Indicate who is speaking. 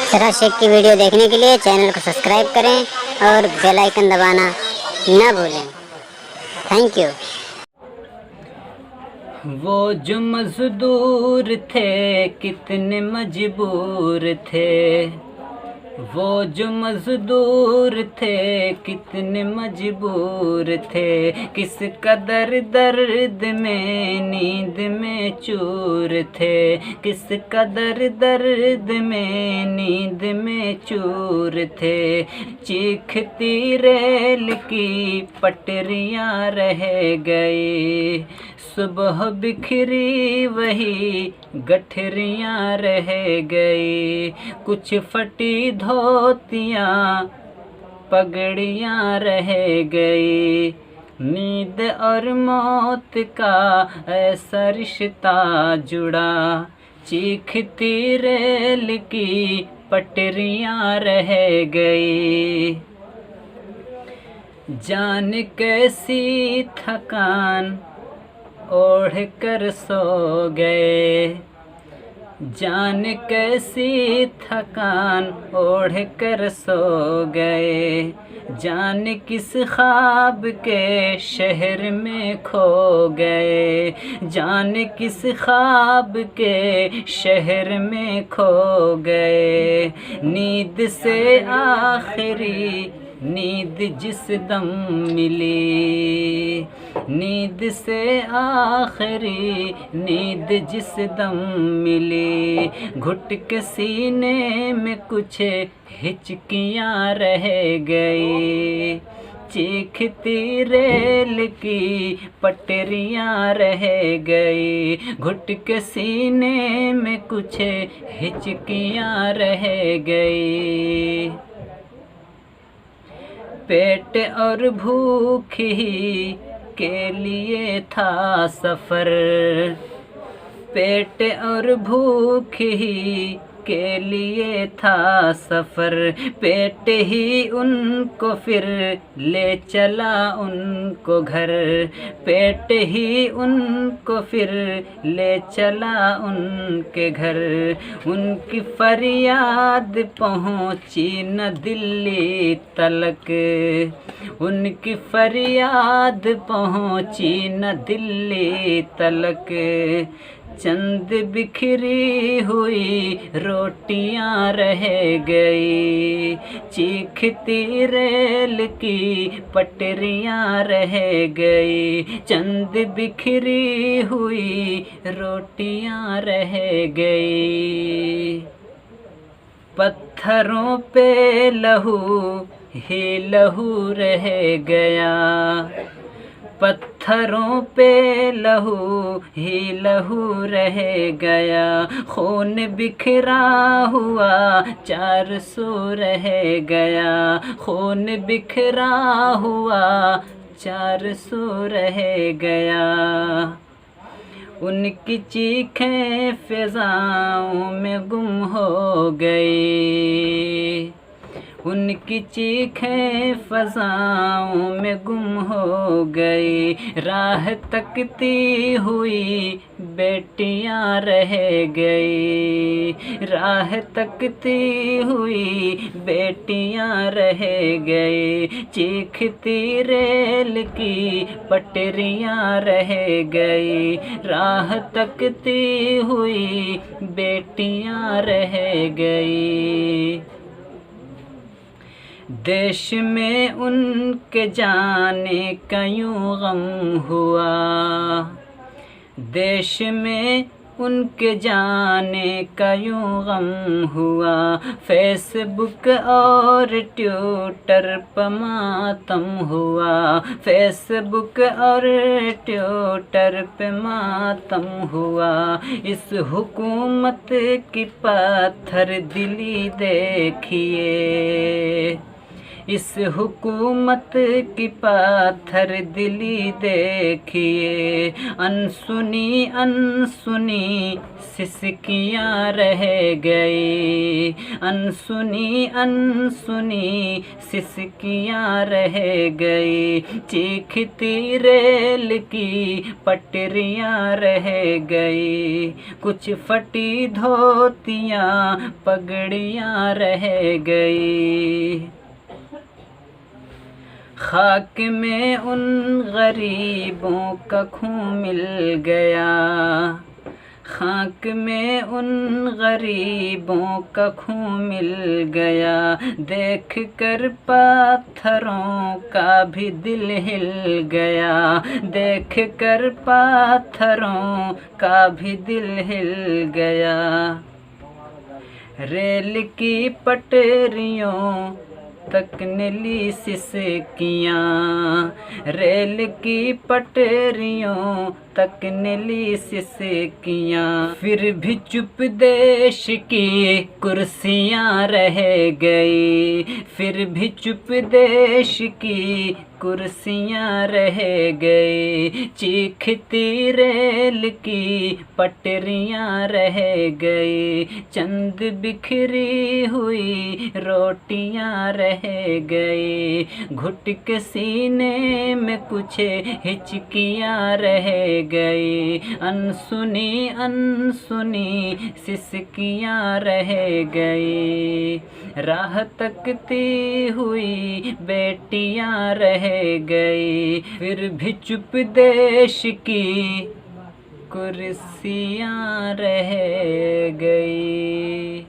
Speaker 1: अक्षरा शेख की वीडियो देखने के लिए चैनल को सब्सक्राइब करें और बेल आइकन दबाना ना भूलें। Thank you.
Speaker 2: वो जो मजदूर थे कितने मजबूर थे, वो जो मजदूर थे कितने मजबूर थे, किस कदर दर्द में नींद में चूर थे, किस कदर दर्द में नींद में चूर थे। चीखती रेल की पटरियां रह गई, सुबह बिखरी वही गठरियां रह गई, कुछ फटी धोतियां पगड़ियां रह गई। नींद और मौत का ऐसा रिश्ता जुड़ा, चीखती रेल की पटरियां रह गई। जान कैसी थकान ओढ़ कर सो गए, जान कैसी थकान ओढ़ कर सो गए, जान किस ख्वाब के शहर में खो गए, जान किस ख्वाब के शहर में खो गए। नींद से आखिरी नींद जिस दम मिली, नींद से आखिरी नींद जिस दम मिली, घुट के सीने में कुछ हिचकियां रह गई, चीखती रेल की पटरियां रह गई, घुट के सीने में कुछ हिचकियां रह गई। पेट और भूख ही के लिए था सफ़र, पेट और भूख ही के लिए था सफ़र, पेट ही उनको फिर ले चला उनको घर, पेट ही उनको फिर ले चला उनके घर। उनकी फरियाद पहुंची न दिल्ली तलक, उनकी फरियाद पहुंची न दिल्ली तलक, चंद बिखरी हुई रोटियां रह गई, चीखती रेल की पटरियां रह गई, चंद बिखरी हुई रोटियां रह गई। पत्थरों पे लहू ही लहू रह गया, पत्थरों पे लहू ही लहू रह गया, खून बिखरा हुआ 400 रह गया, खून बिखरा हुआ 400 रह गया। उनकी चीखें फिजाओं में गुम हो गई, उनकी चीखें फज़ाओं में गुम हो गई, राह तकती हुई बेटियां रह गई, राह तकती हुई बेटियां रह गई, चीखती रेल की पटरियां रह गई, राह तकती हुई बेटियां रह गई। देश में उनके जाने का यूं गम हुआ, देश में उनके जाने का यूं गम हुआ, फेसबुक और ट्विटर पर मातम हुआ, फेसबुक और ट्विटर पे मातम हुआ। इस हुकूमत की पत्थर दिली देखिए, इस हुकूमत की पाथर दिली देखिए, अनसुनी अनसुनी सिसकियाँ रह गई, अनसुनी अनसुनी सिसकियाँ रह गई, चीखती रेल की पटरियाँ रह गई, कुछ फटी धोतियाँ पगड़ियाँ रह गई। खाक में उन गरीबों का खून मिल गया, खाक में उन गरीबों का खून मिल गया, देख कर पाथरों का भी दिल हिल गया, देख कर पाथरों का भी दिल हिल गया। रेल की पटरियों तक नीली सिसकियाँ, रेल की पटरियों तक नीली सिसकियाँ, फिर भी चुप देश की कुर्सियाँ रह गई, फिर भी चुप देश की कुर्सियाँ रह गई, चीखती रेल की पटरियाँ रह गई, चंद बिखरी हुई रोटियाँ रह गई, घुट के सीने में कुछ हिचकियाँ रह गई, अनसुनी अनसुनी सिसकियाँ रह गई, राह तकती हुई बेटियाँ रह गई, फिर भी चुप देश की कुर्सियाँ रह गई।